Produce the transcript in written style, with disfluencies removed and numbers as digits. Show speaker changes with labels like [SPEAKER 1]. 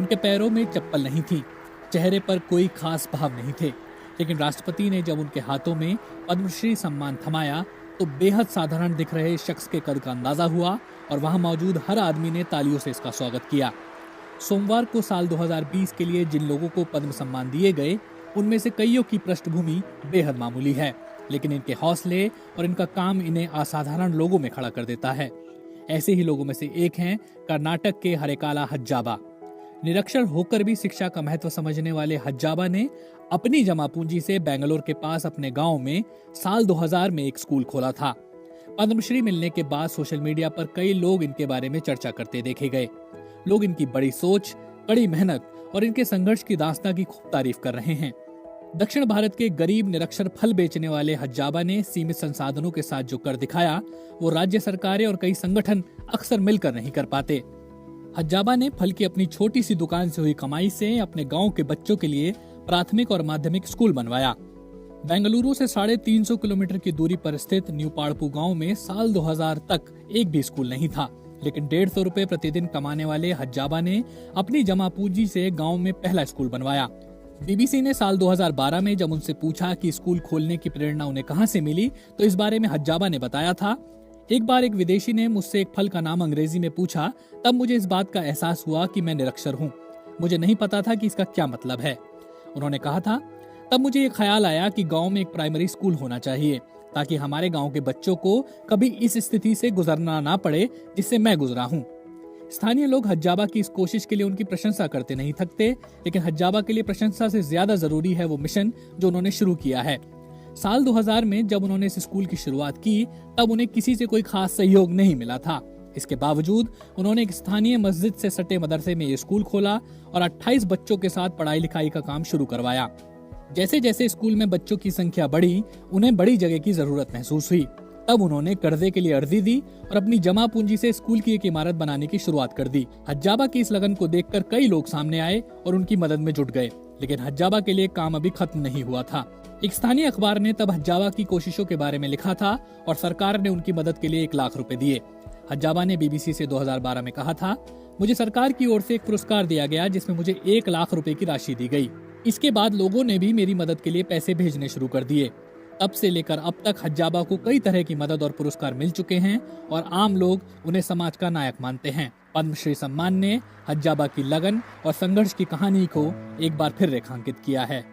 [SPEAKER 1] उनके पैरों में चप्पल नहीं थी, चेहरे पर कोई खास भाव नहीं थे। लेकिन राष्ट्रपति ने जब उनके हाथों में पद्मश्री सम्मान थमाया तो बेहद साधारण दिख रहे शख्स के कद का अंदाजा हुआ और वहां मौजूद हर आदमी ने तालियों से इसका स्वागत किया। सोमवार को साल 2020 के लिए जिन लोगों को पद्म सम्मान दिए गए, उनमें से कईयों की पृष्ठभूमि बेहद मामूली है, लेकिन इनके हौसले और इनका काम इन्हें असाधारण लोगों में खड़ा कर देता है। ऐसे ही लोगों में से एक हैं कर्नाटक के हरेकाला हज्जाबा। निरक्षर होकर भी शिक्षा का महत्व समझने वाले हज्जाबा ने अपनी जमा पूंजी से बेंगलोर के पास अपने गांव में साल 2000 में एक स्कूल खोला था। पद्मश्री मिलने के बाद सोशल मीडिया पर कई लोग इनके बारे में चर्चा करते देखे गए। लोग इनकी बड़ी सोच, कड़ी मेहनत और इनके संघर्ष की दास्तां की खूब तारीफ कर रहे हैं। दक्षिण भारत के गरीब निरक्षर फल बेचने वाले हज्जाबा ने सीमित संसाधनों के साथ जो कर दिखाया, वो राज्य सरकारें और कई संगठन अक्सर मिलकर नहीं कर पाते। हज्जाबा ने फल की अपनी छोटी सी दुकान से हुई कमाई से अपने गांव के बच्चों के लिए प्राथमिक और माध्यमिक स्कूल बनवाया। बेंगलुरु से 350 किलोमीटर की दूरी पर स्थित न्यू पाड़पू गांव में साल 2000 तक एक भी स्कूल नहीं था, लेकिन 150 रुपए प्रतिदिन कमाने वाले हज्जाबा ने अपनी जमा पूंजी से गांव में पहला स्कूल बनवाया। बीबीसी ने साल 2012 में जब उनसे पूछा कि स्कूल खोलने की प्रेरणा उन्हें कहां से मिली, तो इस बारे में हज्जाबा ने बताया था, एक बार एक विदेशी ने मुझसे एक फल का नाम अंग्रेजी में पूछा, तब मुझे इस बात का एहसास हुआ कि मैं निरक्षर हूँ। मुझे नहीं पता था कि इसका क्या मतलब है। उन्होंने कहा था, तब मुझे ये ख्याल आया कि गांव में एक प्राइमरी स्कूल होना चाहिए ताकि हमारे गांव के बच्चों को कभी इस स्थिति से गुजरना ना पड़े जिससे मैं गुजरा हूँ। स्थानीय लोग हज्जाबा की इस कोशिश के लिए उनकी प्रशंसा करते नहीं थकते, लेकिन हज्जाबा के लिए प्रशंसा से ज्यादा जरूरी है वो मिशन जो उन्होंने शुरू किया है। साल 2000 में जब उन्होंने इस स्कूल की शुरुआत की, तब उन्हें किसी से कोई खास सहयोग नहीं मिला था। इसके बावजूद उन्होंने एक स्थानीय मस्जिद से सटे मदरसे में ये स्कूल खोला और 28 बच्चों के साथ पढ़ाई लिखाई का काम शुरू करवाया। जैसे जैसे स्कूल में बच्चों की संख्या बढ़ी, उन्हें बड़ी जगह की जरूरत महसूस हुई। तब उन्होंने कर्जे के लिए अर्जी दी और अपनी जमा पूंजी से स्कूल की एक इमारत बनाने की शुरुआत कर दी। हज्जाबा की इस लगन को देखकर कई लोग सामने आए और उनकी मदद में जुट गए, लेकिन हज्जाबा के लिए काम अभी खत्म नहीं हुआ था। एक स्थानीय अखबार ने तब हज्जाबा की कोशिशों के बारे में लिखा था और सरकार ने उनकी मदद के लिए 1 लाख रुपए दिए। हज्जाबा ने बीबीसी से 2012 में कहा था, मुझे सरकार की ओर से एक पुरस्कार दिया गया जिसमें मुझे 1 लाख रुपए की राशि दी गई। इसके बाद लोगों ने भी मेरी मदद के लिए पैसे भेजने शुरू कर दिए। तब से लेकर अब तक हज्जाबा को कई तरह की मदद और पुरस्कार मिल चुके हैं और आम लोग उन्हें समाज का नायक मानते हैं। पद्मश्री सम्मान ने हज्जाबा की लगन और संघर्ष की कहानी को एक बार फिर रेखांकित किया है।